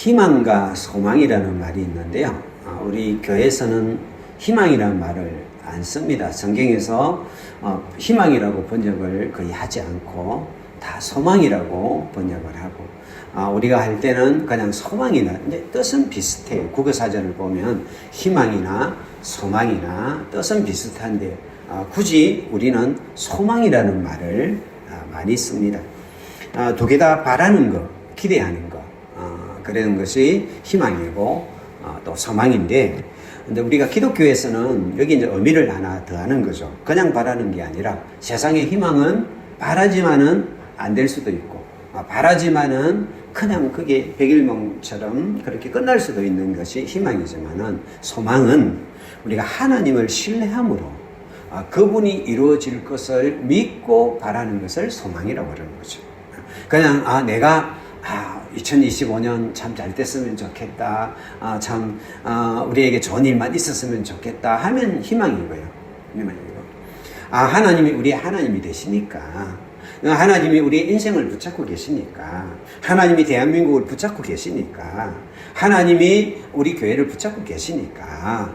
희망과 소망이라는 말이 있는데요. 우리 교회에서는 희망이라는 말을 안 씁니다. 성경에서 희망이라고 번역을 거의 하지 않고 다 소망이라고 번역을 하고, 우리가 할 때는 그냥 소망이나, 이제 뜻은 비슷해요. 국어사전을 보면 희망이나 소망이나 뜻은 비슷한데, 굳이 우리는 소망이라는 말을 많이 씁니다. 두 개 다 바라는 거, 기대하는 거, 그런 것이 희망이고 또 소망인데, 근데 우리가 기독교에서는 여기 이제 의미를 하나 더 하는 거죠. 그냥 바라는 게 아니라 세상의 희망은 바라지만은 안 될 수도 있고, 바라지만은 그냥 그게 백일몽처럼 그렇게 끝날 수도 있는 것이 희망이지만은, 소망은 우리가 하나님을 신뢰함으로 그분이 이루어질 것을 믿고 바라는 것을 소망이라고 그러는 거죠. 그냥 내가 2025년 참 잘 됐으면 좋겠다, 우리에게 좋은 일만 있었으면 좋겠다 하면 희망이고요. 하나님이 우리의 하나님이 되시니까, 하나님이 우리의 인생을 붙잡고 계시니까, 하나님이 대한민국을 붙잡고 계시니까, 하나님이 우리 교회를 붙잡고 계시니까,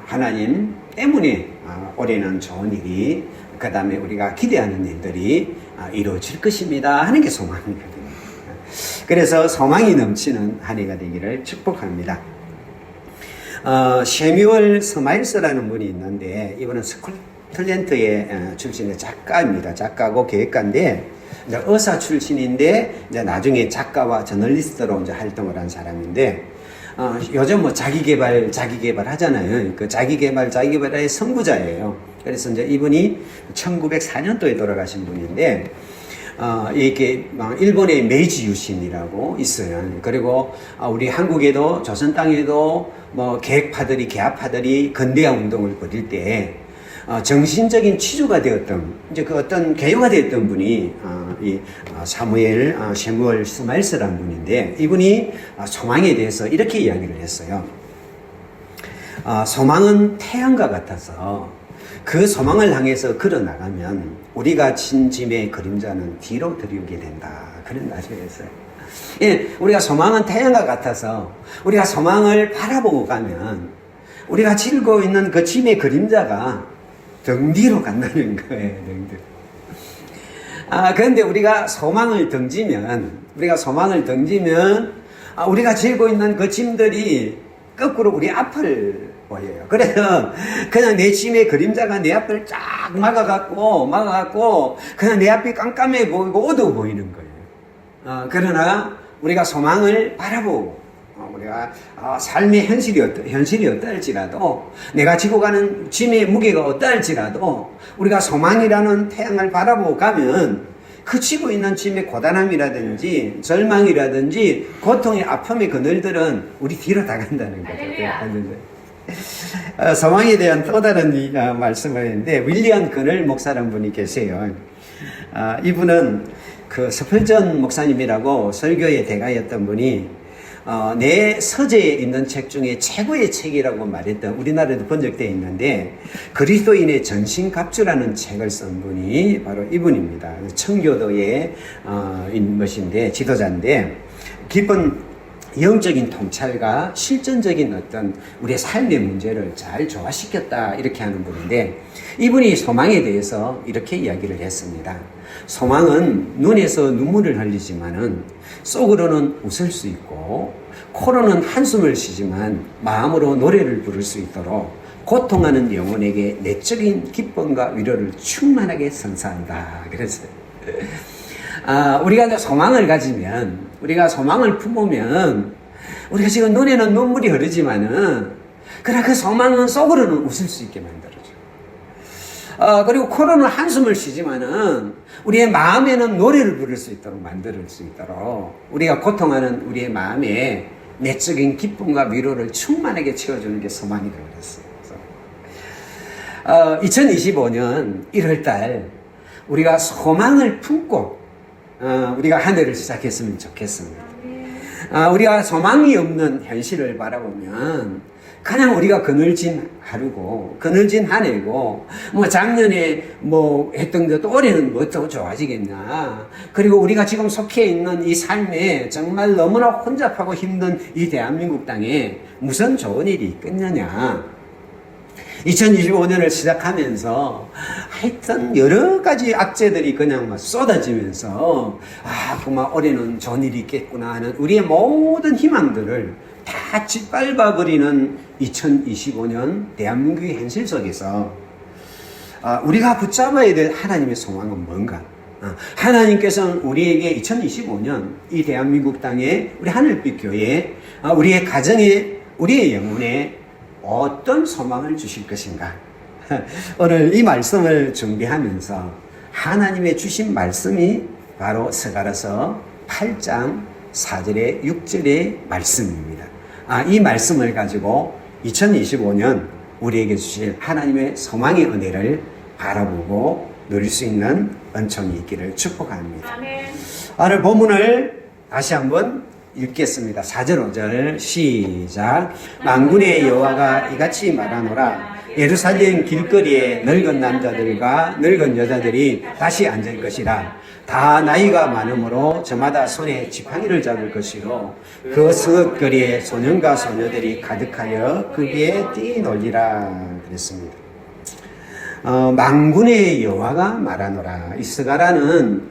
하나님 때문에 올해는 좋은 일이, 그 다음에 우리가 기대하는 일들이 이루어질 것입니다 하는 게 소망이거든요. 그래서 소망이 넘치는 한 해가 되기를 축복합니다. 셰뮤얼 스마일스라는 분이 있는데, 이분은 스코틀랜드의 출신의 작가입니다. 작가고 계획가인데, 이제 의사 출신인데, 이제 나중에 작가와 저널리스트로 이제 활동을 한 사람인데, 요즘 뭐 자기개발 하잖아요. 그 자기개발의 선구자예요. 그래서 이제 이분이 1904년도에 돌아가신 분인데, 이게 일본의 메이지 유신이라고 있어요. 그리고 우리 한국에도, 조선 땅에도 뭐 계합파들이 근대화 운동을 벌일 때 정신적인 치주가 되었던, 이제 그 어떤 개요가 되었던 분이 이 셰뮤얼 스마일스라는 분인데, 이분이 소망에 대해서 이렇게 이야기를 했어요. 소망은 태양과 같아서 그 소망을 향해서 걸어나가면 우리가 진 짐의 그림자는 뒤로 들이우게 된다. 그런 말을 했어요. 예, 우리가 소망은 태양과 같아서 우리가 소망을 바라보고 가면 우리가 지고 있는 그 짐의 그림자가 등 뒤로 간다는 거예요. 등 뒤로. 그런데 우리가 소망을 던지면 우리가 지고 있는 그 짐들이 거꾸로 우리 앞을 보여요. 그래서 그냥 내 짐의 그림자가 내 앞을 쫙 막아갖고 그냥 내 앞이 깜깜해 보이고 어두워 보이는 거예요. 그러나 우리가 소망을 바라보고, 우리가 삶의 현실이 어떨지라도, 내가 지고 가는 짐의 무게가 어떨지라도 우리가 소망이라는 태양을 바라보고 가면 그 지고 있는 짐의 고단함이라든지 절망이라든지 고통의 아픔의 그늘들은 우리 뒤로 다 간다는 거죠. 소망에 대한 또 다른 말씀을 했는데, 윌리엄 그늘 목사라는 분이 계세요. 이분은 그 스펄전 목사님이라고 설교의 대가였던 분이 내 서재에 있는 책 중에 최고의 책이라고 말했던, 우리나라에도 번역되어 있는데, 그리스도인의 전신갑주라는 책을 쓴 분이 바로 이분입니다. 청교도의 것인데, 지도자인데, 깊은 영적인 통찰과 실전적인 어떤 우리의 삶의 문제를 잘 조화시켰다, 이렇게 하는 분인데, 이분이 소망에 대해서 이렇게 이야기를 했습니다. 소망은 눈에서 눈물을 흘리지만은 속으로는 웃을 수 있고, 코로는 한숨을 쉬지만 마음으로 노래를 부를 수 있도록 고통하는 영혼에게 내적인 기쁨과 위로를 충만하게 선사한다. 그랬어요. 우리가 이제 소망을 가지면, 우리가 소망을 품으면, 우리가 지금 눈에는 눈물이 흐르지만은, 그러나 그 소망은 속으로는 웃을 수 있게 만들어줘. 그리고 코로는 한숨을 쉬지만은, 우리의 마음에는 노래를 부를 수 있도록 만들 수 있도록, 우리가 고통하는 우리의 마음에 내적인 기쁨과 위로를 충만하게 채워주는 게 소망이라고 그랬어요. 2025년 1월달, 우리가 소망을 품고 우리가 한 해를 시작했으면 좋겠습니다. 우리가 소망이 없는 현실을 바라보면 그냥 우리가 그늘진 하루고 그늘진 한 해고 작년에 했던 것도 올해는 뭐 더 좋아지겠나. 그리고 우리가 지금 속해 있는 이 삶에 정말 너무나 혼잡하고 힘든 이 대한민국 땅에 무슨 좋은 일이 있겠느냐. 2025년을 시작하면서 하여튼 여러 가지 악재들이 그냥 쏟아지면서 그만 올해는 좋은 일이 있겠구나 하는 우리의 모든 희망들을 다 짓밟아버리는 2025년 대한민국의 현실 속에서 우리가 붙잡아야 될 하나님의 소망은 뭔가? 하나님께서는 우리에게 2025년 이 대한민국 땅에 우리 하늘빛 교회에 우리의 가정에 우리의 영혼에 어떤 소망을 주실 것인가? 오늘 이 말씀을 준비하면서 하나님의 주신 말씀이 바로 스가랴서 8장 4절에 6절의 말씀입니다. 이 말씀을 가지고 2025년 우리에게 주실 하나님의 소망의 은혜를 바라보고 누릴 수 있는 은총이 있기를 축복합니다. 아멘. 오늘 본문을 다시 한번 읽겠습니다. 4절 5절 시작. 만군의 여호와가 이같이 말하노라. 예루살렘 길거리에 늙은 남자들과 늙은 여자들이 다시 앉을 것이라. 다 나이가 많으므로 저마다 손에 지팡이를 잡을 것이요 그 성읍거리에 소년과 소녀들이 가득하여 거기에 뛰놀리라 그랬습니다. 만군의 여호와가 말하노라. 이 스가랴는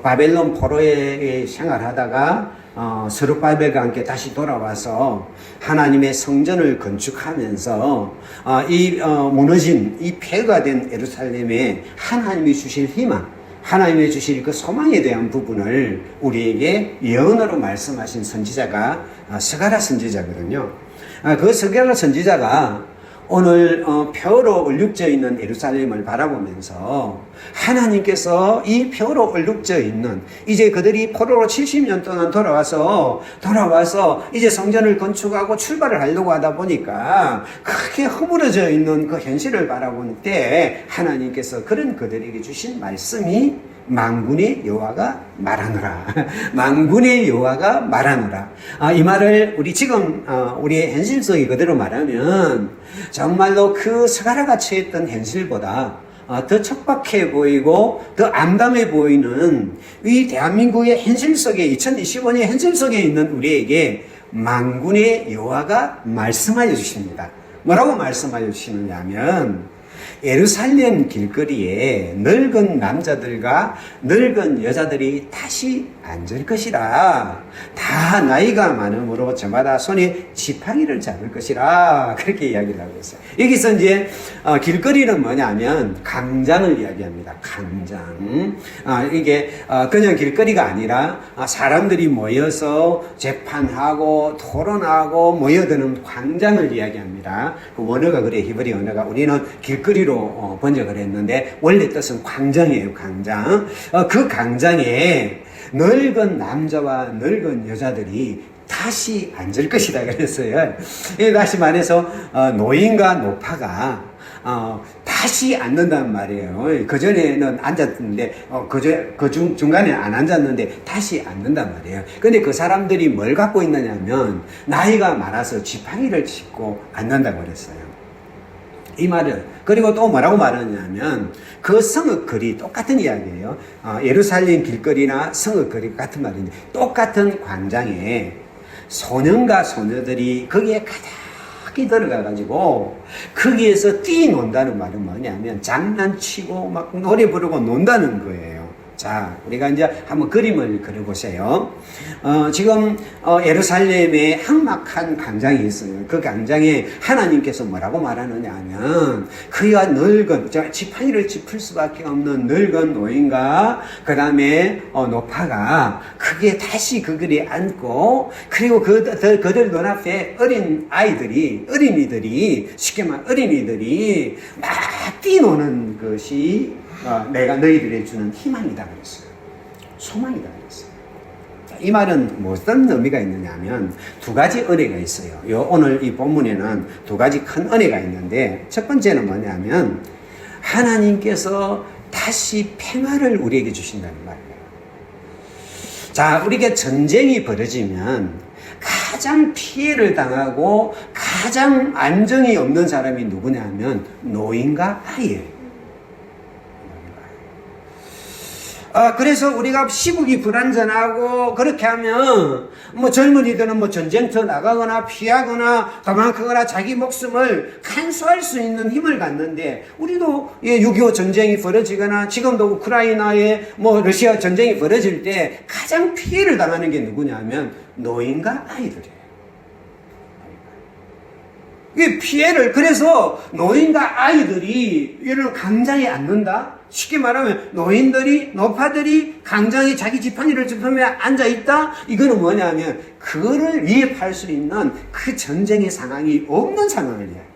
바벨론 포로에 생활하다가 스룹바벨과 함께 다시 돌아와서 하나님의 성전을 건축하면서 이 무너진 이 폐가 된 예루살렘에 하나님이 주실 희망, 하나님이 주실 그 소망에 대한 부분을 우리에게 예언으로 말씀하신 선지자가 스가랴 선지자거든요. 그 스가랴 선지자가 오늘 폐허로 얼룩져 있는 예루살렘을 바라보면서 하나님께서 이 폐허로 얼룩져 있는 이제 그들이 포로로 70년 동안 돌아와서 이제 성전을 건축하고 출발을 하려고 하다 보니까 크게 허물어져 있는 그 현실을 바라볼 때 하나님께서 그런 그들에게 주신 말씀이 만군의 여호와가 말하노라. 만군의 여호와가 말하노라. 이 말을 우리 지금 우리의 현실 속에 그대로 말하면 정말로 그 스가랴가 처했던 현실보다 더 척박해 보이고 더 암담해 보이는 이 대한민국의 현실 속에 2025년 현실 속에 있는 우리에게 만군의 여호와가 말씀하여 주십니다. 뭐라고 말씀하여 주시느냐 하면 예루살렘 길거리에 늙은 남자들과 늙은 여자들이 다시 앉을 것이라. 다 나이가 많으므로 저마다 손에 지팡이를 잡을 것이라. 그렇게 이야기를 하고 있어요. 여기서 이제 길거리는 뭐냐면 강장을 이야기합니다. 강장. 이게 그냥 길거리가 아니라 사람들이 모여서 재판하고 토론하고 모여드는 광장을 이야기합니다. 그 원어가 그래, 히브리 언어가. 우리는 길거리로 번역을 했는데 원래 뜻은 광장이에요. 광장. 그 광장에 늙은 남자와 늙은 여자들이 다시 앉을 것이다 그랬어요. 다시 말해서 노인과 노파가 다시 앉는단 말이에요. 그전에는 앉았는데 중간에 안 앉았는데 다시 앉는단 말이에요. 근데 그 사람들이 뭘 갖고 있느냐면 나이가 많아서 지팡이를 짚고 앉는다고 그랬어요. 이 말을 그리고 또 뭐라고 말하냐면 그 성읍 거리 똑같은 이야기예요. 예루살렘 길거리나 성읍 거리 같은 말인데 똑같은 광장에 소년과 소녀들이 거기에 가득히 들어가가지고 거기에서 뛰논다는 말은 뭐냐면 장난치고 막 노래 부르고 논다는 거예요. 자, 우리가 이제 한번 그림을 그려보세요. 지금 예루살렘에 한막한 광장이 있어요. 그 광장에 하나님께서 뭐라고 말하느냐 하면 그가 늙은, 지팡이를 짚을 수밖에 없는 늙은 노인과 그 다음에 노파가 그게 다시 그 길에 앉고 그리고 그들 눈앞에 어린이들이 쉽게 말하면 어린이들이 막 뛰노는 것이 내가 너희들에게 주는 희망이다 그랬어요. 소망이다 그랬어요. 이 말은 무슨 의미가 있느냐 하면 두 가지 은혜가 있어요. 오늘 이 본문에는 두 가지 큰 은혜가 있는데 첫 번째는 뭐냐면 하나님께서 다시 평화를 우리에게 주신다는 말이에요. 자, 우리가 전쟁이 벌어지면 가장 피해를 당하고 가장 안정이 없는 사람이 누구냐 하면 노인과 아이예요. 그래서 우리가 시국이 불안전하고 그렇게 하면 뭐 젊은이들은 뭐 전쟁터 나가거나 피하거나 도망가거나 자기 목숨을 간수할 수 있는 힘을 갖는데, 우리도 6.25 전쟁이 벌어지거나 지금도 우크라이나에 뭐 러시아 전쟁이 벌어질 때 가장 피해를 당하는 게 누구냐면 노인과 아이들이에요. 이 피해를, 그래서 노인과 아이들이 이런 강장에 앉는다? 쉽게 말하면 노인들이, 노파들이 강장에 자기 지팡이를 짚으며 앉아있다? 이거는 뭐냐면 그거를 위협할 수 있는 그 전쟁의 상황이 없는 상황을 이야기해요.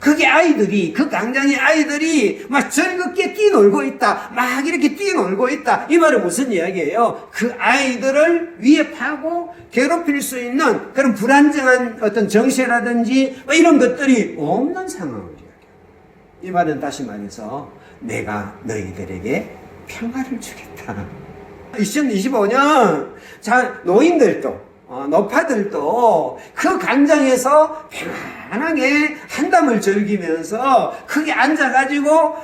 그게 아이들이, 그 강장의 아이들이 막 즐겁게 뛰놀고 있다. 막 이렇게 뛰놀고 있다. 이 말은 무슨 이야기예요? 그 아이들을 위협하고 괴롭힐 수 있는 그런 불안정한 어떤 정세라든지 이런 것들이 없는 상황을 이야기해요. 이 말은 다시 말해서 내가 너희들에게 평화를 주겠다. 2025년 자, 노인들도 노파들도 그 강장에서 편안하게 한담을 즐기면서 거기 앉아가지고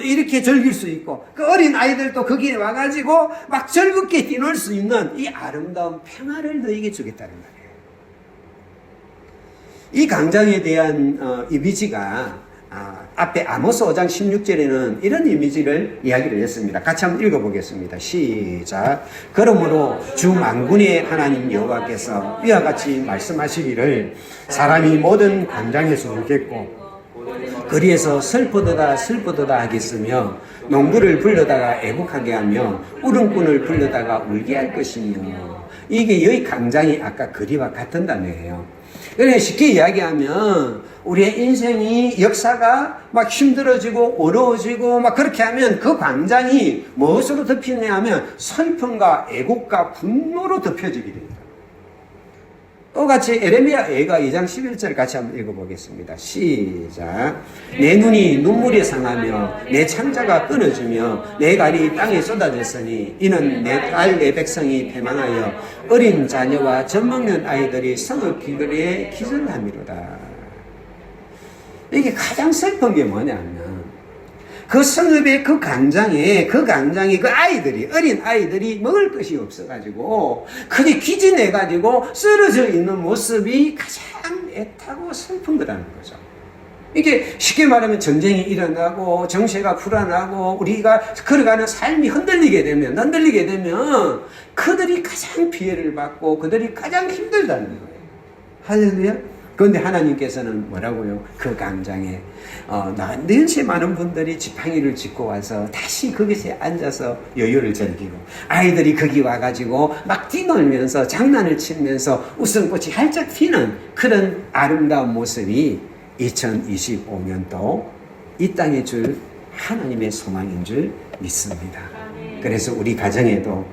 이렇게 즐길 수 있고, 그 어린 아이들도 거기에 와가지고 막 즐겁게 뛰놀 수 있는 이 아름다운 평화를 너에게 주겠다는 말이에요. 이 강장에 대한 이미지가 앞에 아모스 5장 16절에는 이런 이미지를 이야기를 했습니다. 같이 한번 읽어보겠습니다. 시작. 그러므로 주 만군의 하나님 여호와께서 이와 같이 말씀하시기를, 사람이 모든 광장에서 울겠고 거리에서 슬퍼도다 슬퍼도다 하겠으며, 농부를 불러다가 애곡하게 하며 울음꾼을 불러다가 울게 할 것이며. 이게 여기 강장이 아까 거리와 같은 단어예요. 그러니까 쉽게 이야기하면 우리의 인생이, 역사가 막 힘들어지고 어려워지고 막 그렇게 하면 그 광장이 무엇으로 덮이냐 하면 슬픔과 애곡과 분노로 덮여지게 됩니다. 똑같이 에레미야 애가 2장 11절 같이 한번 읽어보겠습니다. 시작. 내 눈이 눈물에 상하며 내 창자가 끊어지며 내 갈이 땅에 쏟아졌으니 이는 내 딸 내 백성이 패망하여 어린 자녀와 젖먹는 아이들이 성읍 길거리에 기절함이로다. 이게 가장 슬픈 게 뭐냐면 그 성읍의 그 강장에 그 아이들이, 어린 아이들이 먹을 것이 없어가지고 그게 기진해가지고 쓰러져 있는 모습이 가장 애타고 슬픈 거라는 거죠. 이게 쉽게 말하면 전쟁이 일어나고 정세가 불안하고 우리가 걸어가는 삶이 흔들리게 되면 그들이 가장 피해를 받고 그들이 가장 힘들다는 거예요. 할렐루야. 그런데 하나님께서는 뭐라고요? 그 강장에 낸세 많은 분들이 지팡이를 짚고 와서 다시 거기서 앉아서 여유를 즐기고, 아이들이 거기 와가지고 막 뛰놀면서 장난을 치면서 웃음꽃이 활짝 피는 그런 아름다운 모습이 2025년도 이 땅에 줄 하나님의 소망인 줄 믿습니다. 그래서 우리 가정에도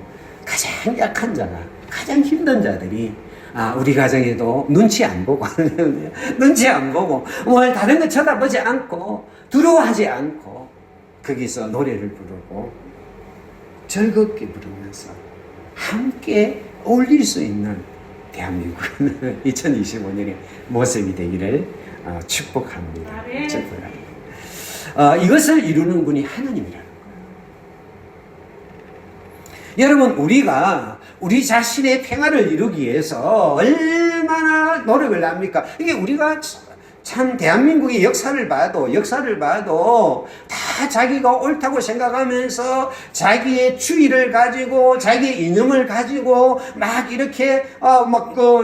가장 약한 자가, 가장 힘든 자들이 우리 가정에도 눈치 안 보고 뭘 다른 거 쳐다보지 않고 두려워하지 않고 거기서 노래를 부르고 즐겁게 부르면서 함께 어울릴 수 있는 대한민국은 2025년의 모습이 되기를 축복합니다. 축복합니다. 이것을 이루는 분이 하나님이라는 거예요. 여러분, 우리가 우리 자신의 평화를 이루기 위해서 얼마나 노력을 합니까? 이게 우리가 참 대한민국의 역사를 봐도 다 자기가 옳다고 생각하면서 자기의 주의를 가지고 자기의 이념을 가지고 막 이렇게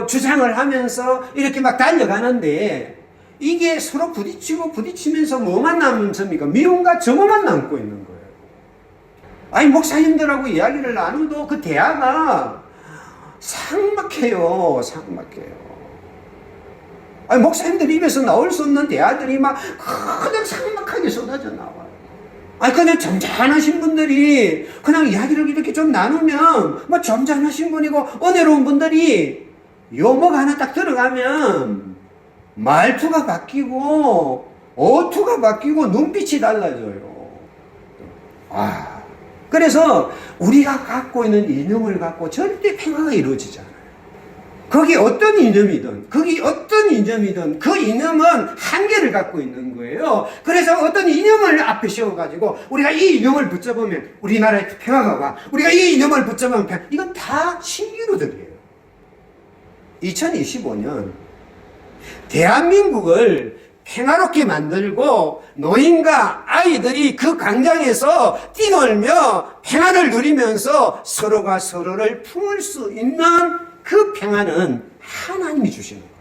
주장을 하면서 이렇게 막 달려가는데, 이게 서로 부딪히면서 뭐만 남습니까? 미움과 증오만 남고 있는 거예요. 아니, 목사님들하고 이야기를 나눠도 그 대화가 삭막해요. 아니, 목사님들 입에서 나올 수 없는 대화들이 막 그냥 삭막하게 쏟아져 나와요. 아니, 그냥 점잖으신 분들이 그냥 이야기를 이렇게 좀 나누면 뭐 점잖으신 분이고 은혜로운 분들이 요모가 하나 딱 들어가면 말투가 바뀌고 어투가 바뀌고 눈빛이 달라져요. 그래서 우리가 갖고 있는 이념을 갖고 절대 평화가 이루어지지 않아요. 거기 어떤 이념이든 그 이념은 한계를 갖고 있는 거예요. 그래서 어떤 이념을 앞에 세워가지고 우리가 이 이념을 붙잡으면 우리나라에 평화가 와. 우리가 이 이념을 붙잡으면 이건 다 신기루들이에요. 2025년 대한민국을 평화롭게 만들고 노인과 아이들이 그 광장에서 뛰놀며 평화를 누리면서 서로가 서로를 품을 수 있는 그 평화는 하나님이 주시는 거예요.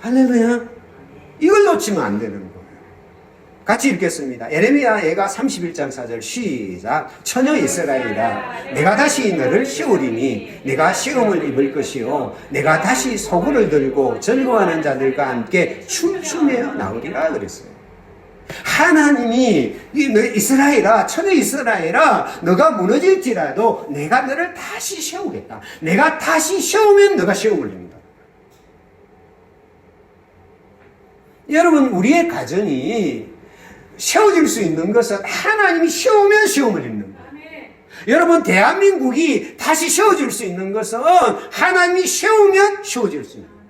할렐루야. 이걸 놓치면 안 되는 거예요. 같이 읽겠습니다. 예레미야 예가 31장 4절 시작. 처녀 이스라엘아 내가 다시 너를 씌우리니 내가 시험을 입을 것이요 내가 다시 소굴을 들고 즐거워하는 자들과 함께 춤추며 나오리라 그랬어요. 하나님이 이스라엘아 처녀 이스라엘아 너가 무너질지라도 내가 너를 다시 세우겠다. 내가 다시 세우면 너가 시험을 입니다. 여러분 우리의 가정이 세워질 수 있는 것은 하나님이 세우면 시험을 입는 거예요. 여러분 대한민국이 다시 세워질 수 있는 것은 하나님이 세우면 세워질 수 있는 거예요.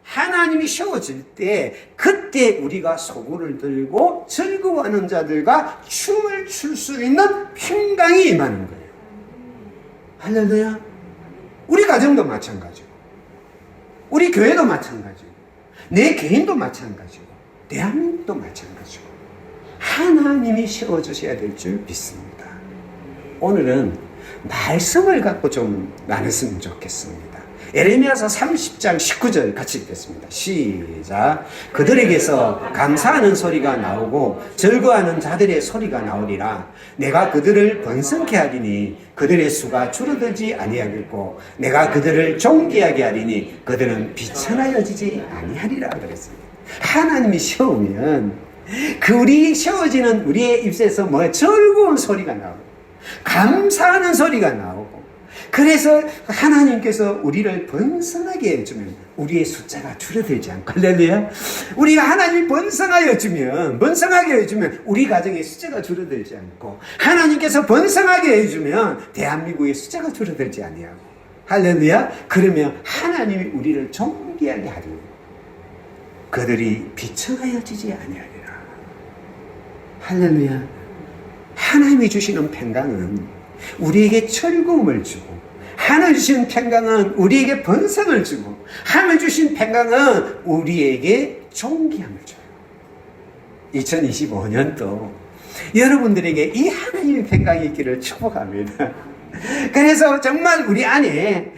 하나님이 세워질 때 그때 우리가 소굴을 들고 즐거워하는 자들과 춤을 출 수 있는 평강이 임하는 거예요. 할렐루야. 우리 가정도 마찬가지고 우리 교회도 마찬가지고 내 개인도 마찬가지고 대한민국도 마찬가지고 하나님이 세워주셔야 될 줄 믿습니다. 오늘은 말씀을 갖고 좀 나눴으면 좋겠습니다. 예레미야서 30장 19절 같이 읽겠습니다. 시작. 그들에게서 감사하는 소리가 나오고 즐거워하는 자들의 소리가 나오리라. 내가 그들을 번성케 하리니 그들의 수가 줄어들지 아니하겠고 내가 그들을 존귀하게 하리니 그들은 비천하여지지 아니하리라 그랬습니다. 하나님이 세우면 우리 세워지는 우리의 입에서 즐거운 소리가 나오고 감사하는 소리가 나오고 그래서 하나님께서 우리를 번성하게 해주면 우리의 숫자가 줄어들지 않고 할렐루야. 우리가 하나님이 번성하게 해주면 우리 가정의 숫자가 줄어들지 않고 하나님께서 번성하게 해주면 대한민국의 숫자가 줄어들지 아니하고 할렐루야. 그러면 하나님이 우리를 존귀하게 하리니 그들이 비천하여지지 아니하리라. 할렐루야. 하나님이 주시는 평강은 우리에게 즐거움을 주고 하늘 주신 평강은 우리에게 번성을 주고 하늘 주신 평강은 우리에게 존귀함을 줘요. 2025년도 여러분들에게 이 하나님의 평강이 있기를 축복합니다. 그래서 정말 우리 안에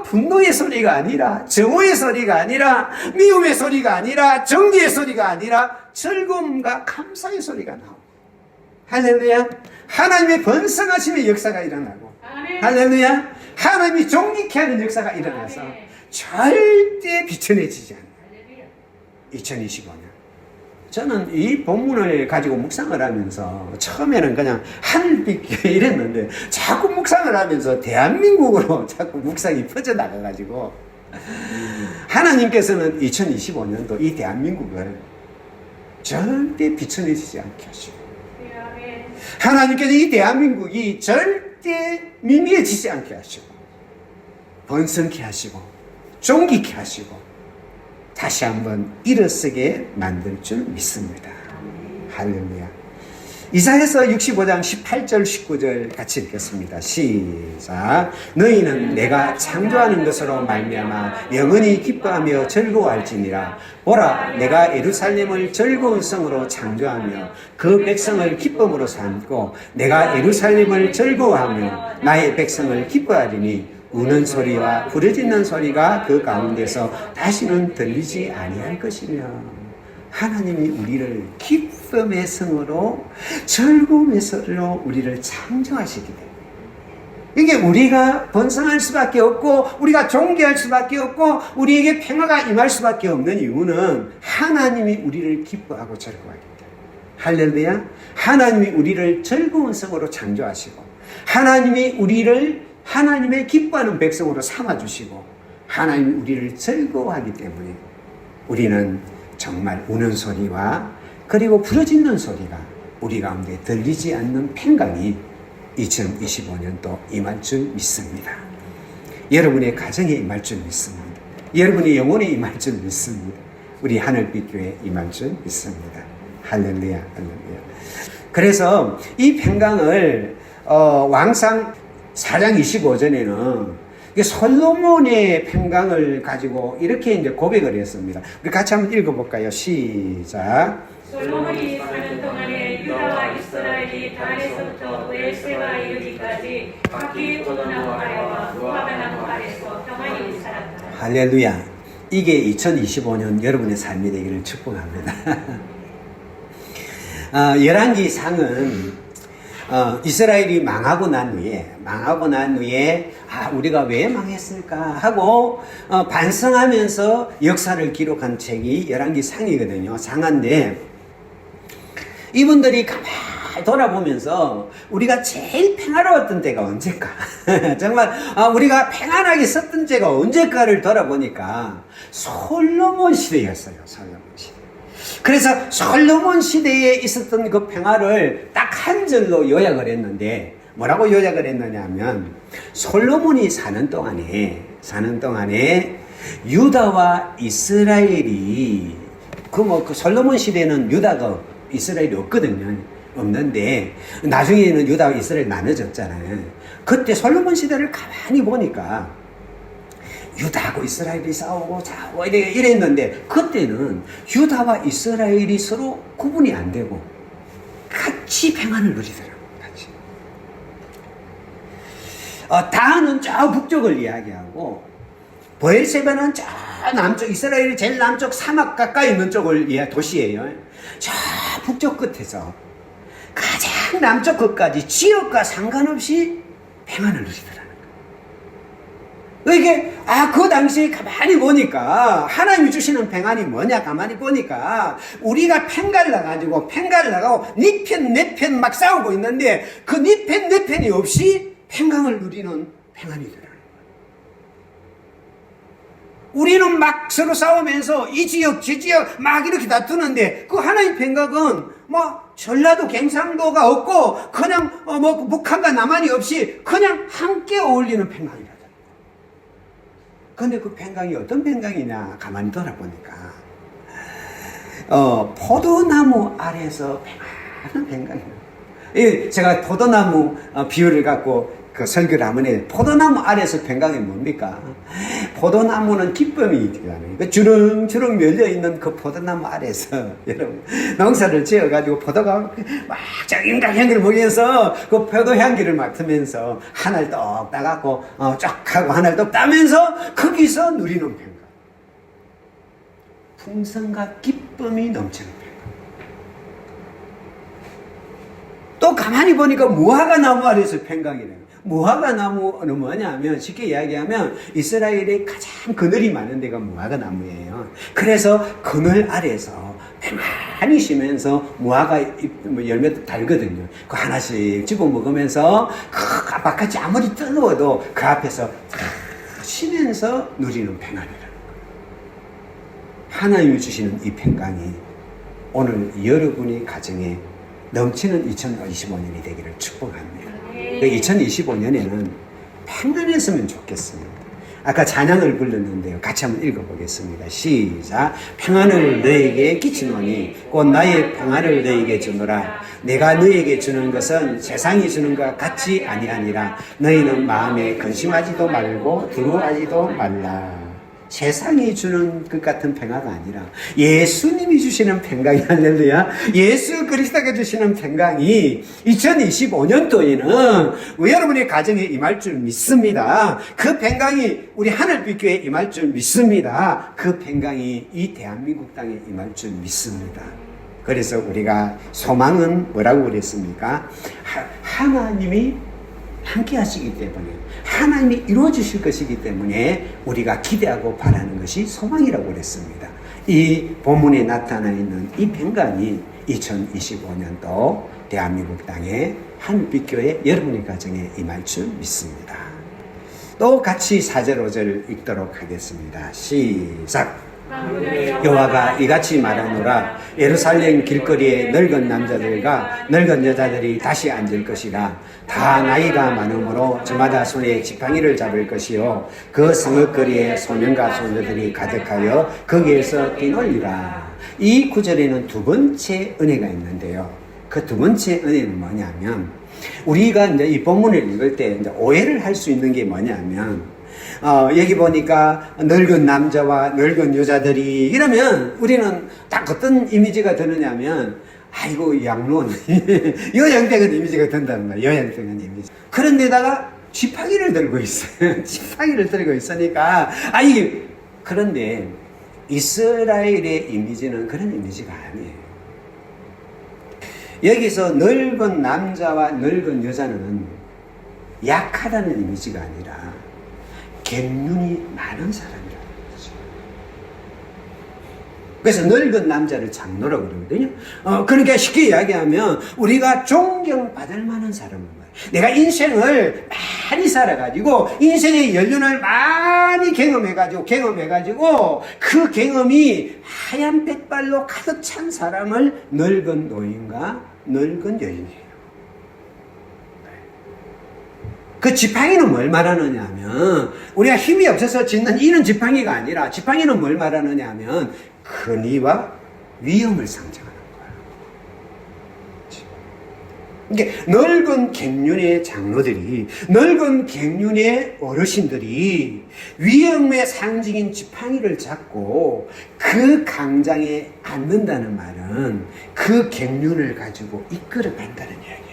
분노의 소리가 아니라 정오의 소리가 아니라 미움의 소리가 아니라 정죄의 소리가 아니라 즐거움과 감사의 소리가 나오고 할렐루야. 하나님의 번성하심의 역사가 일어나고 아멘. 할렐루야. 하나님이 존귀케 하는 역사가 일어나서 아멘. 절대 비천해지지 않아요. 2025년 저는 이 본문을 가지고 묵상을 하면서 처음에는 그냥 하늘빛 이랬는데 자꾸 묵상을 하면서 대한민국으로 자꾸 묵상이 퍼져나가가지고 하나님께서는 2025년도 이 대한민국을 절대 비천해지지 않게 하시고 하나님께서 이 대한민국이 절대 미미해지지 않게 하시고 번성케 하시고 존귀케 하시고 다시 한번 일어서게 만들 줄 믿습니다. 할렐루야. 이사야서 65장 18절 19절 같이 읽겠습니다. 시작. 너희는 내가 창조하는 것으로 말미암아 영원히 기뻐하며 즐거워할지니라. 보라 내가 예루살렘을 즐거운 성으로 창조하며 그 백성을 기쁨으로 삼고 내가 예루살렘을 즐거워하며 나의 백성을 기뻐하리니 우는 소리와 부르짖는 소리가 그 가운데서 다시는 들리지 아니할 것이며 하나님이 우리를 기쁨의 성으로 즐거움의 성으로 우리를 창조하시기 때문에 이게 우리가 번성할 수밖에 없고 우리가 존귀할 수밖에 없고 우리에게 평화가 임할 수밖에 없는 이유는 하나님이 우리를 기뻐하고 즐거워하기 때문에 할렐루야. 하나님이 우리를 즐거운 성으로 창조하시고 하나님이 우리를 하나님의 기뻐하는 백성으로 삼아주시고 하나님이 우리를 즐거워하기 때문에 우리는 정말 우는 소리와 그리고 부르짖는 소리가 우리 가운데 들리지 않는 평강이 2025년도 임할 줄 믿습니다. 여러분의 가정에 임할 줄 믿습니다. 여러분의 영혼에 임할 줄 믿습니다. 우리 하늘빛 교회에 임할 줄 믿습니다. 할렐루야, 할렐루야. 그래서 이 평강을 왕상 4장 25절에는 솔로몬의 평강을 가지고 이렇게 이제 고백을 했습니다. 우리 같이 한번 읽어볼까요? 시작. 솔로몬이 사는 동안에 유다와 이스라엘이 단에서부터 벨세바 이르기까지 각기 포도나무 아래와 무화과 나무 아래서 평안히 살았다. 할렐루야. 이게 2025년 여러분의 삶이 되기를 축복합니다. 열왕기 상은 이스라엘이 망하고 난 후에 우리가 왜 망했을까 하고 반성하면서 역사를 기록한 책이 열왕기 상이거든요. 상한데 이분들이 가만히 돌아보면서 우리가 제일 평화로웠던 때가 언제까? 정말 우리가 평안하게 썼던 때가 언제까를 돌아보니까 솔로몬 시대였어요. 솔로몬 시대. 그래서 솔로몬 시대에 있었던 그 평화를 딱 한 절로 요약을 했는데 뭐라고 요약을 했느냐 하면 솔로몬이 사는 동안에 유다와 이스라엘이 그 솔로몬 시대는 유다가 이스라엘이 없는데 나중에는 유다와 이스라엘 나눠졌잖아요. 그때 솔로몬 시대를 가만히 보니까 유다하고 이스라엘이 싸우고 이랬는데 그때는 유다와 이스라엘이 서로 구분이 안 되고 같이 평안을 누리더라고요. 같이. 다하는 저 북쪽을 이야기하고 브엘세바는 저 남쪽, 이스라엘이 제일 남쪽 사막 가까이 있는 쪽을 도시예요. 저 북쪽 끝에서 가장 남쪽 끝까지 지역과 상관없이 평안을 누리더라고요. 이게 그 당시에 가만히 보니까 하나님이 주시는 평안이 뭐냐 가만히 보니까 우리가 팽갈라가고 네 편 내 편 막 싸우고 있는데 그 네 편 내 편이 없이 평강을 누리는 평안이더라고요. 우리는 막 서로 싸우면서 이 지역 저 지역 막 이렇게 다투는데 그 하나님 평강은 전라도 경상도가 없고 그냥 북한과 남한이 없이 그냥 함께 어울리는 평강이다. 근데 그 평강이 어떤 평강이냐 가만히 돌아보니까 포도나무 아래에서 평안한 평강이에요. 제가 포도나무 비유를 갖고 그 설교를 하면 포도나무 아래에서 평강이 뭡니까? 포도나무는 기쁨이 있잖아요. 그 주렁주렁 열려있는 그 포도나무 아래에서 여러분 농사를 지어가지고 포도가 막 인간향기를 보면서 그 포도 향기를 맡으면서 하늘 똑 따갖고 쫙 하고 하늘 똑 따면서 거기서 누리는 평강. 풍성과 기쁨이 넘치는 평강. 또 가만히 보니까 무화과 나무 아래에서 평강이래요. 무화과 나무는 뭐냐면 쉽게 이야기하면 이스라엘에 가장 그늘이 많은 데가 무화과 나무예요. 그래서 그늘 아래에서 가만히 쉬면서 무화과 열매도 달거든요. 그 하나씩 집어 먹으면서 그 바깥이 아무리 뜨거워도 그 앞에서 쉬면서 누리는 평안이라는 거예요. 하나님이 주시는 이 평강이 오늘 여러분의 가정에 넘치는 2025년이 되기를 축복합니다. 2025년에는 평안했으면 좋겠습니다. 아까 찬양을 불렀는데요. 같이 한번 읽어보겠습니다. 시작. 평안을 너에게 끼치노니 곧 나의 평안을 너에게 주노라. 내가 너에게 주는 것은 세상이 주는 것 같이 아니하니라. 너희는 마음에 근심하지도 말고 두려워하지도 말라. 세상이 주는 것 같은 평화가 아니라 예수님이 주시는 평강이 할렐루야. 예수 그리스도가 주시는 평강이 2025년도에는 여러분의 가정에 임할 줄 믿습니다. 그 평강이 우리 하늘빛 교회에 임할 줄 믿습니다. 그 평강이 이 대한민국 땅에 임할 줄 믿습니다. 그래서 우리가 소망은 뭐라고 그랬습니까? 하나님이 함께 하시기 때문에 하나님이 이루어 주실 것이기 때문에 우리가 기대하고 바라는 것이 소망이라고 그랬습니다. 이 본문에 나타나 있는 이 평강이 2025년도 대한민국 땅에 하늘빛 교회 여러분의 가정에 임할 줄 믿습니다. 또 같이 4절 5절 읽도록 하겠습니다. 시작. 여호와가 이같이 말하노라. 예루살렘 길거리에 늙은 남자들과 늙은 여자들이 다시 앉을 것이라. 다 나이가 많으므로 저마다 손에 지팡이를 잡을 것이요 그 성읍거리에 소년과 소녀들이 가득하여 거기에서 뛰놀리라. 이 구절에는 두 번째 은혜가 있는데요. 그 두 번째 은혜는 뭐냐면, 우리가 이제 이 본문을 읽을 때 이제 오해를 할 수 있는 게 뭐냐면, 여기 보니까 늙은 남자와 늙은 여자들이 이러면 우리는 딱 어떤 이미지가 드느냐면, 아이고 양론 요양병원 이미지가 든단 말이에요. 요양병원 이미지. 그런데다가 지팡이를 들고 있어요. 지팡이를 들고 있으니까 그런데 이스라엘의 이미지는 그런 이미지가 아니에요. 여기서 늙은 남자와 늙은 여자는 약하다는 이미지가 아니라 갱년이 많은 사람이라는 거죠. 그래서 늙은 남자를 장로라고 그러거든요. 그러니까 쉽게 이야기하면 우리가 존경받을 만한 사람은 말이에요. 내가 인생을 많이 살아가지고 인생의 연륜을 많이 경험해가지고 그 경험이 하얀 백발로 가득 찬 사람을 늙은 노인과 늙은 여인이에요. 그 지팡이는 뭘 말하느냐 하면, 우리가 힘이 없어서 짓는 이는 지팡이가 아니라, 지팡이는 뭘 말하느냐 하면 근위와 위험을 상징하는 거예요. 그러니까 늙은 갱년의 장로들이, 늙은 갱년의 어르신들이 위험의 상징인 지팡이를 잡고 그 강장에 앉는다는 말은 그 갱년을 가지고 이끌어간다는 이야기예요.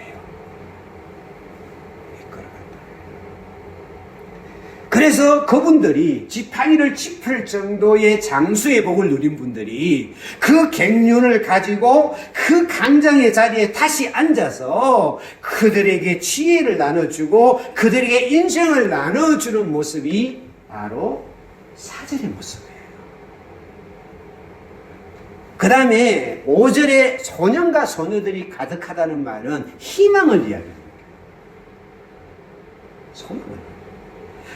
그래서 그분들이 지팡이를 짚을 정도의 장수의 복을 누린 분들이 그 갱년을 가지고 그 강장의 자리에 다시 앉아서 그들에게 지혜를 나눠주고 그들에게 인생을 나눠주는 모습이 바로 사절의 모습이에요. 그 다음에 5절에 소년과 소녀들이 가득하다는 말은 희망을 이야기합니다. 소망을.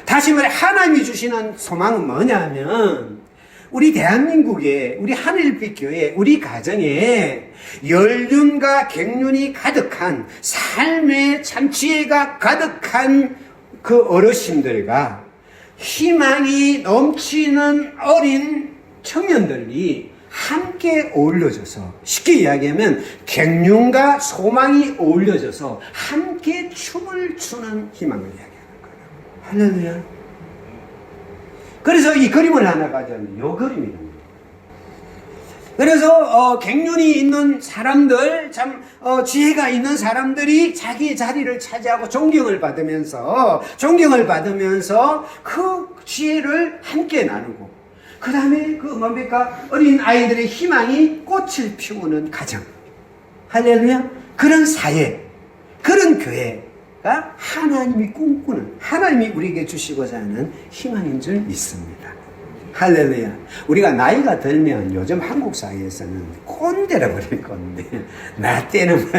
다시 말해 하나님이 주시는 소망은 뭐냐면, 우리 대한민국에, 우리 하늘빛 교회, 우리 가정에 연륜과 갱년이 가득한, 삶의 참지혜가 가득한 그 어르신들과 희망이 넘치는 어린 청년들이 함께 어울려져서, 쉽게 이야기하면 갱년과 소망이 어울려져서 함께 춤을 추는 희망을 이야기합니다. 할렐루야. 그래서 이 그림을 하나 가져오면 이 그림입니다. 그래서 갱년이 있는 사람들, 참 지혜가 있는 사람들이 자기의 자리를 차지하고 존경을 받으면서 그 지혜를 함께 나누고, 그 다음에 그 뭡니까? 어린 아이들의 희망이 꽃을 피우는 가정. 할렐루야. 그런 사회, 그런 교회, 하나님이 꿈꾸는, 하나님이 우리에게 주시고자 하는 희망인 줄 믿습니다. 할렐루야. 우리가 나이가 들면 요즘 한국 사회에서는 꼰대라 그럴 건데, 나 때는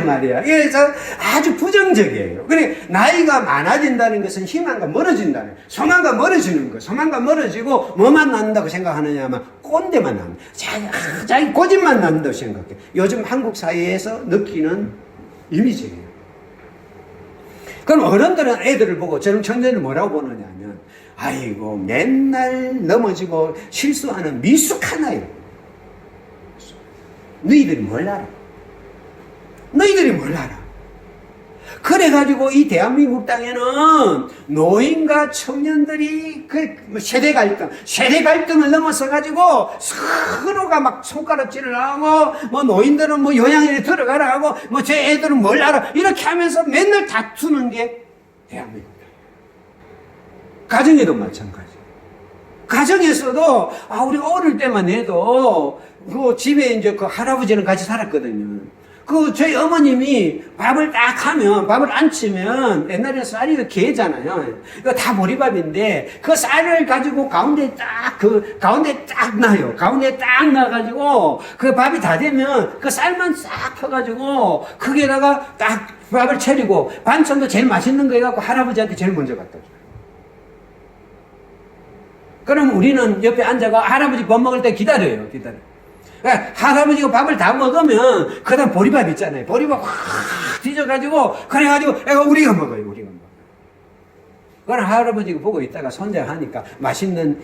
말이야. 그래서 아주 부정적이에요. 그래, 나이가 많아진다는 것은 희망과 멀어진다는, 소망과 멀어지는 거예요. 소망과 멀어지고 뭐만 낳는다고 생각하느냐 하면 꼰대만 낳는다. 자기 고집만 낳는다고 생각해. 요즘 한국 사회에서 느끼는 이미지예요. 그럼 어른들은 애들을 보고, 젊은 청년을 뭐라고 보느냐 하면, 아이고 맨날 넘어지고 실수하는 미숙한 아이. 너희들이 뭘 알아? 그래가지고 이 대한민국 땅에는 노인과 청년들이 그 세대 갈등을 넘어서가지고 서로가 막 손가락질을 하고, 뭐 노인들은 뭐 요양원에 들어가라 하고, 뭐 제 애들은 뭘 알아, 이렇게 하면서 맨날 다투는 게 대한민국. 가정에도 마찬가지. 가정에서도, 우리가 어릴 때만 해도 그 집에 이제 그 할아버지는 같이 살았거든요. 저희 어머님이 밥을 딱 하면, 밥을 안 치면, 옛날에는 쌀이 개잖아요. 이거 다 보리밥인데, 그 쌀을 가지고 가운데 딱 놔요. 가운데 딱 놔가지고, 그 밥이 다 되면, 그 쌀만 싹 펴가지고, 거기에다가 딱 밥을 차리고, 반찬도 제일 맛있는 거 해갖고 할아버지한테 제일 먼저 갖다 줘요. 그럼 우리는 옆에 앉아가 할아버지 밥 먹을 때 기다려요. 그러니까 할아버지가 밥을 다 먹으면 그다음 보리밥 있잖아요. 보리밥 확 뒤져가지고 그래가지고 우리가 먹어요. 그럼 할아버지가 보고 있다가 손자 하니까 맛있는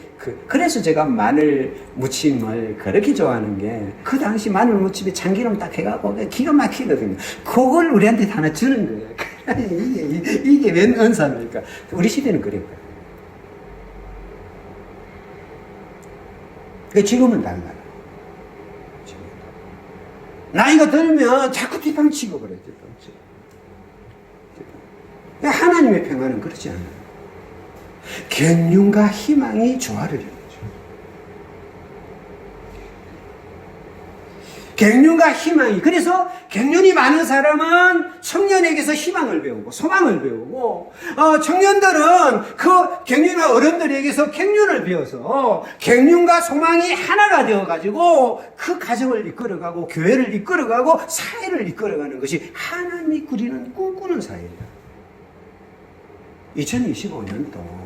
그래서 제가 마늘 무침을 그렇게 좋아하는 게 그 당시 마늘 무침에 참기름 딱 해가고 기가 막히거든요. 그걸 우리한테 하나 주는 거예요. 이게 웬 은사입니까? 우리 시대는 그랬고요. 지금은 달라요. 나이가 들면 자꾸 뒷방치고 그래요. 하나님의 평안은 그렇지 않아요. 경륜과 희망이 조화를 이루죠. 경륜과 희망이. 그래서 경륜이 많은 사람은 청년에게서 희망을 배우고 소망을 배우고 청년들은 그 경륜과 어른들에게서 경륜을 배워서 경륜과 소망이 하나가 되어가지고 그 가정을 이끌어가고 교회를 이끌어가고 사회를 이끌어가는 것이 하나님이 그리는 꿈꾸는 사회예요. 2025년도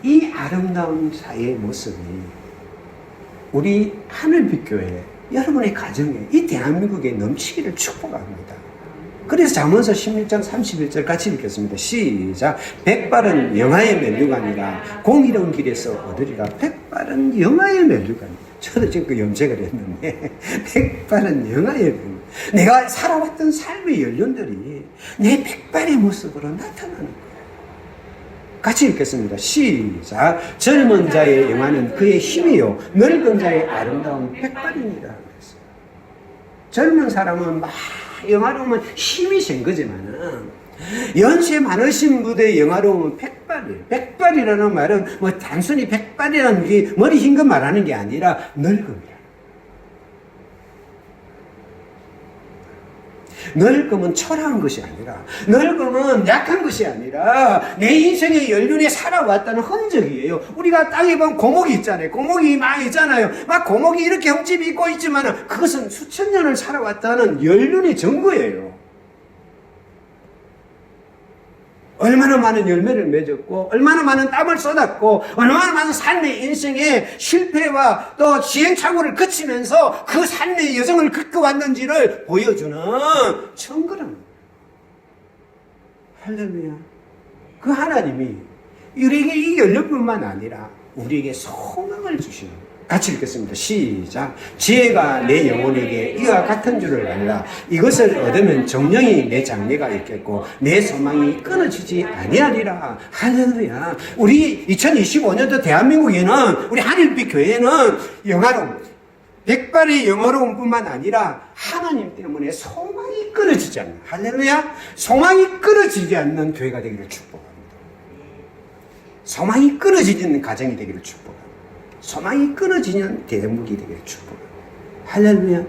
이 아름다운 사회의 모습이 우리 하늘빛교회 여러분의 가정에 이 대한민국에 넘치기를 축복합니다. 그래서 잠언서 16장 31절 같이 읽겠습니다. 시작. 백발은 영화의 면류관이라 공의로운 길에서 얻으리라. 백발은 영화의 면류관이라. 저도 지금 그 염색을 했는데 백발은 영화의 면류관. 내가 살아왔던 삶의 연륜들이 내 백발의 모습으로 나타나는 거예요. 같이 읽겠습니다. 시작. 젊은 자의 영화는 그의 힘이요 늙은 자의 아름다운 백발이니라. 젊은 사람은 막 영화로우면 힘이 센 거지만은 연세 많으신 분의 영화로우면 백발이에요. 백발이라는 말은 뭐 단순히 백발이라는 게 머리 흰 거 말하는 게 아니라 늙음이야. 늙음은 초라한 것이 아니라, 늙음은 약한 것이 아니라 내 인생의 연륜에 살아왔다는 흔적이에요. 우리가 땅에 보면 고목이 있잖아요. 고목이 막 있잖아요. 막 고목이 이렇게 흠집이 있고 있지만 그것은 수천 년을 살아왔다는 연륜의 증거예요. 얼마나 많은 열매를 맺었고 얼마나 많은 땀을 쏟았고 얼마나 많은 삶의 인생의 실패와 또 시행착오를 거치면서 그 삶의 여정을 겪어왔는지를 보여주는 증거라는 거예요. 할렐루야. 그 하나님이 우리에게 이 연륜뿐만 아니라 우리에게 소망을 주시는 거예요. 같이 읽겠습니다. 시작. 지혜가 내 영혼에게 이와 같은 줄을 알라. 이것을 얻으면 정령이 내 장래가 있겠고 내 소망이 끊어지지 아니하리라. 할렐루야. 우리 2025년도 대한민국에는 우리 하늘빛 교회는 영화로움, 백발의 영화로움 뿐만 아니라 하나님 때문에 소망이 끊어지지 않는, 할렐루야. 소망이 끊어지지 않는 교회가 되기를 축복합니다. 소망이 끊어지는 가정이 되기를 축복합니다. 소망이 끊어지는 대목이 되기를 축복합니다. 할렐루야.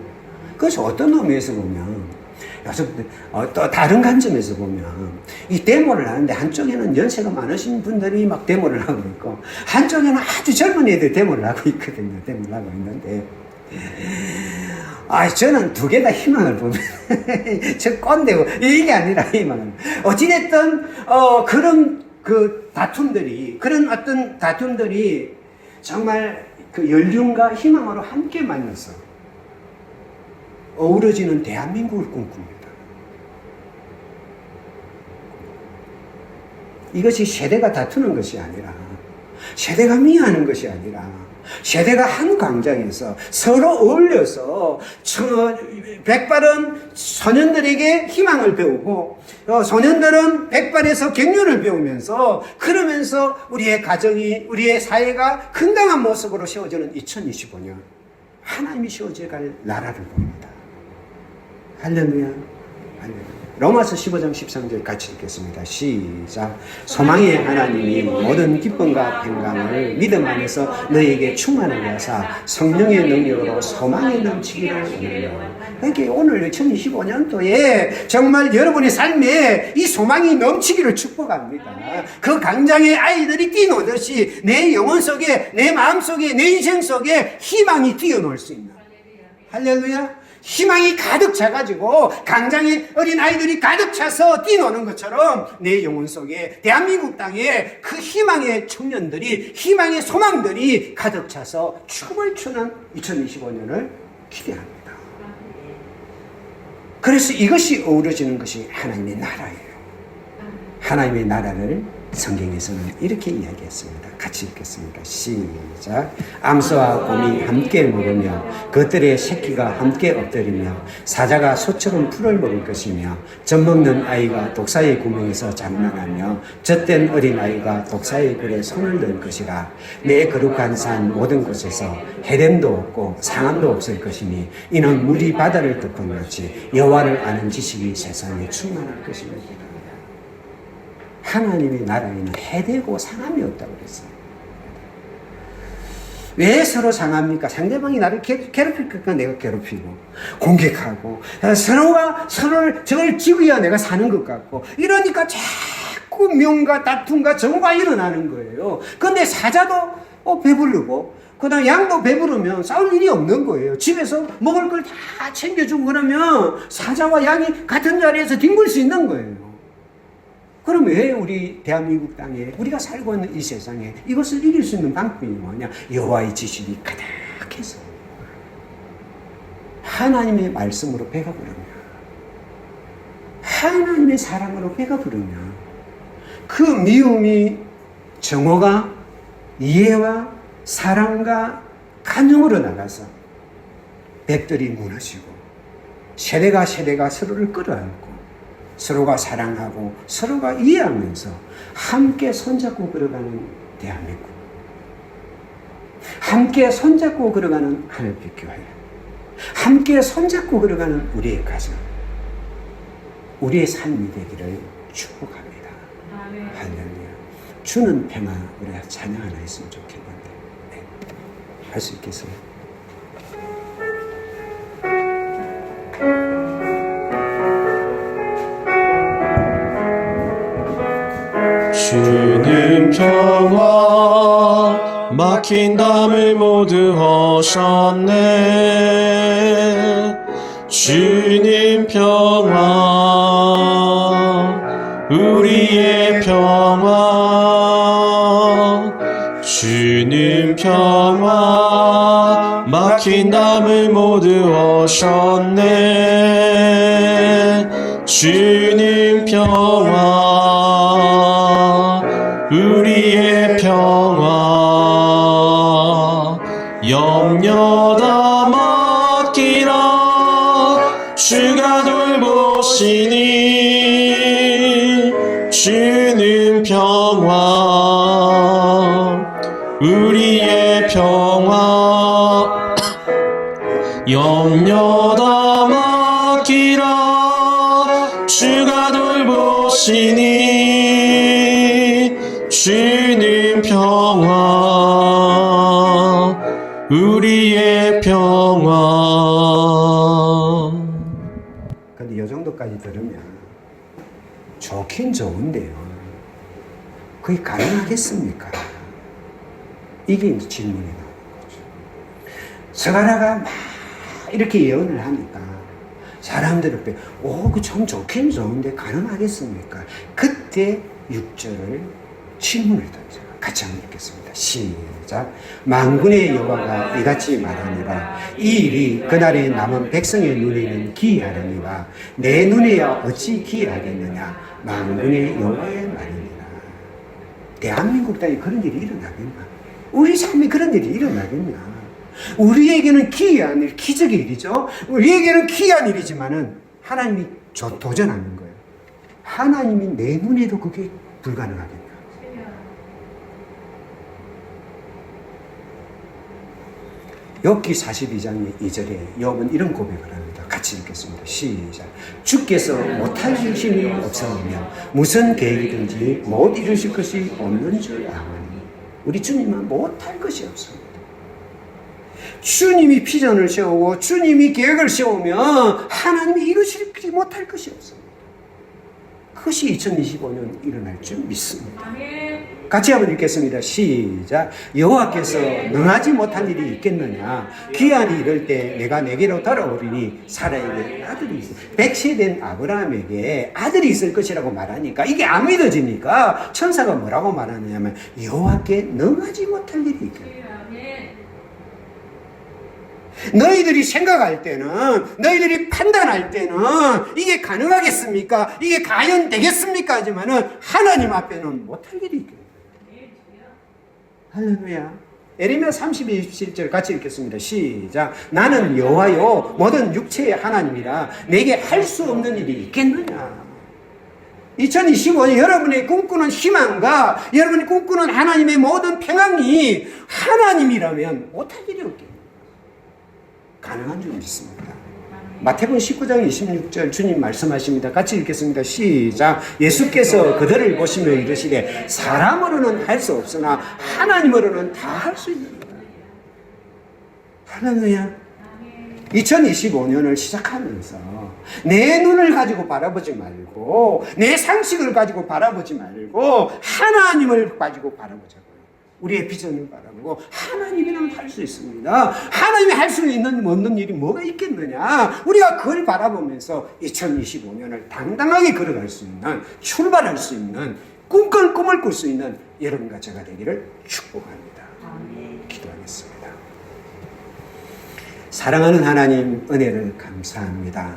그것이 어떤 의미에서 보면, 또 다른 관점에서 보면, 이 데모를 하는데 한쪽에는 연세가 많으신 분들이 막 데모를 하고 있고, 한쪽에는 아주 젊은 애들 데모를 하고 있거든요. 데모를 하고 있는데, 저는 두 개 다 희망을 봅니다. 저 꼰대고, 이게 아니라 희망을. 어찌됐든, 그런 그런 어떤 다툼들이 정말 그 연륜과 희망으로 함께 만나서 어우러지는 대한민국을 꿈꿉니다. 이것이 세대가 다투는 것이 아니라, 세대가 미워하는 것이 아니라, 세대가 한 광장에서 서로 어울려서 백발은 소년들에게 희망을 배우고 소년들은 백발에서 경륜을 배우면서 그러면서 우리의 가정이, 우리의 사회가 건강한 모습으로 세워지는 2025년 하나님이 세워져갈 나라를 봅니다. 할렐루야. 할렐루야. 로마서 15장 13절 같이 읽겠습니다. 시작. 소망의 하나님이 모든 기쁨과 평강을 믿음 안에서 너에게 충만하게 하사 성령의 능력으로 소망에 넘치기를 원하노라. 그러니까 오늘 2025년도에 정말 여러분의 삶에 이 소망이 넘치기를 축복합니다. 그 강장의 아이들이 뛰노듯이 내 영혼 속에, 내 마음 속에, 내 인생 속에 희망이 뛰어놀 수 있는, 할렐루야. 희망이 가득 차가지고 강장에 어린 아이들이 가득 차서 뛰노는 것처럼 내 영혼 속에 대한민국 땅에 그 희망의 청년들이, 희망의 소망들이 가득 차서 춤을 추는 2025년을 기대합니다. 그래서 이것이 어우러지는 것이 하나님의 나라예요. 하나님의 나라를 성경에서는 이렇게 이야기했습니다. 같이 읽겠습니다. 시작. 암소와 곰이 함께 먹으며 그들의 새끼가 함께 엎드리며 사자가 소처럼 풀을 먹을 것이며 젖먹는 아이가 독사의 구멍에서 장난하며 젖된 어린 아이가 독사의 굴에 손을 넣을 것이라. 내 거룩한 산 모든 곳에서 해됨도 없고 상함도 없을 것이니 이는 물이 바다를 덮은 같이 여호와를 아는 지식이 세상에 충만할 것입니다. 하나님의 나라에는 해되고 상함이 없다고 그랬어요. 왜 서로 상합니까? 상대방이 나를 괴롭힐 거니까 내가 괴롭히고 공격하고 서로가 서로를 저걸 지고야 내가 사는 것 같고 이러니까 자꾸 명과 다툼과 정오가 일어나는 거예요. 그런데 사자도 배부르고 그다음 양도 배부르면 싸울 일이 없는 거예요. 집에서 먹을 걸 다 챙겨주고 그러면 사자와 양이 같은 자리에서 뒹굴 수 있는 거예요. 그럼 왜 우리 대한민국 땅에 우리가 살고 있는 이 세상에 이것을 이길 수 있는 방법이 뭐냐? 여호와의 지식이 가득해서 하나님의 말씀으로 배가 부르며 하나님의 사랑으로 배가 부르며 그 미움이 정오가 이해와 사랑과 간용으로 나가서 벽들이 무너지고 세대가 서로를 끌어안고 서로가 사랑하고 서로가 이해하면서 함께 손잡고 걸어가는 대한민국, 함께 손잡고 걸어가는 하늘빛 교회, 함께 손잡고 걸어가는 우리의 가정, 우리의 삶이 되기를 축복합니다. 할렐루야. 주는 평화. 우리가 찬양 하나 했으면 좋겠는데 할 수 있겠어요? 주는 평화 막힌 담을 모두 허셨네. 주님 평화 우리의 평화. 주님 평화 막힌 담을 모두 허셨네. 주님 평화 우리의 평화. 염려 다 맡기라 주가 돌보시니. 주는 평화 우리의 평화. 염려 다 맡기라 주가 돌보시니. 주는 평화 우리의 평화. 근데 이 정도까지 들으면 좋긴 좋은데요, 그게 가능하겠습니까? 이게 이제 질문이 나오는 거죠. 스가랴가 막 이렇게 예언을 하니까 사람들 앞에 그 참 좋긴 좋은데 가능하겠습니까? 그때 6절을 질문을 던져 같이 한번 읽겠습니다. 시작. 만군의 여호와가 이같이 말하니라. 이 일이 그날에 남은 백성의 눈에는 기이하려니와 내 눈에야 어찌 기이하겠느냐. 만군의 여호와의 말이니라. 대한민국 땅에 그런 일이 일어나겠나? 우리 삶에 그런 일이 일어나겠냐? 우리에게는 기이한 일, 기적의 일이죠. 우리에게는 기이한 일이지만은 하나님이 도전하는 거예요. 하나님이 내 눈에도 그게 불가능하겠냐? 욥기 42장 2절에 욥은 이런 고백을 합니다. 같이 읽겠습니다. 시작. 주께서 못할 힘이 없사오며 무슨 계획이든지 못 이루실 것이 없는 줄 아오니. 우리 주님은 못할 것이 없습니다. 주님이 비전을 세우고 주님이 계획을 세우면 하나님이 이루시지 못할 것이 없습니다. 그것이 2025년 일어날 줄 믿습니다. 아멘. 같이 한번 읽겠습니다. 시작. 여호와께서 능하지 못한 일이 있겠느냐. 기한이 이럴 때 내가 내게로 돌아오리니 사라에게 아들이 있어. 백세된 아브라함에게 아들이 있을 것이라고 말하니까 이게 안 믿어지니까 천사가 뭐라고 말하냐면 여호와께 능하지 못할 일이 있겠느냐. 아멘. 너희들이 생각할 때는, 너희들이 판단할 때는 이게 가능하겠습니까? 이게 과연 되겠습니까? 하지만은 하나님 앞에는 못할 일이 있겠네요. 할렐루야. 에레미야 32, 27절 같이 읽겠습니다. 시작. 나는 여호와요 모든 육체의 하나님이라 내게 할 수 없는 일이 있겠느냐. 2025년 여러분의 꿈꾸는 희망과 여러분이 꿈꾸는 하나님의 모든 평안이 하나님이라면 못할 일이 없겠네요. 가능한 줄 믿습니다. 마태복음 19장 26절 주님 말씀하십니다. 같이 읽겠습니다. 시작. 예수께서 그들을 보시며 이르시되 사람으로는 할 수 없으나 하나님으로는 다 할 수 있느니라. 할렐루야. 2025년을 시작하면서 내 눈을 가지고 바라보지 말고 내 상식을 가지고 바라보지 말고 하나님을 가지고 바라보자고요. 우리의 비전을 바라보고 하나님이라면 할 수 있습니다. 하나님이 할 수 있는 없는 일이 뭐가 있겠느냐. 우리가 그걸 바라보면서 2025년을 당당하게 걸어갈 수 있는, 출발할 수 있는, 꿈을 꿀 수 있는 여러분과 제가 되기를 축복합니다. 기도하겠습니다. 사랑하는 하나님, 은혜를 감사합니다.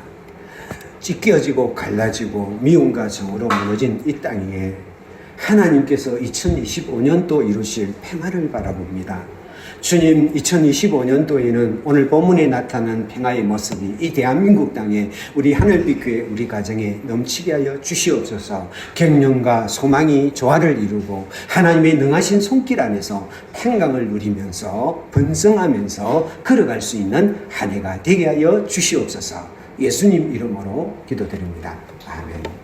찢겨지고 갈라지고 미움과 정으로 무너진 이 땅 위에 하나님께서 2025년도 이루실 평화를 바라봅니다. 주님, 2025년도에는 오늘 본문에 나타난 평화의 모습이 이 대한민국 땅에 우리 하늘빛교회 우리 가정에 넘치게 하여 주시옵소서. 경륜과 소망이 조화를 이루고 하나님의 능하신 손길 안에서 평강을 누리면서 번성하면서 걸어갈 수 있는 한 해가 되게 하여 주시옵소서. 예수님 이름으로 기도드립니다. 아멘.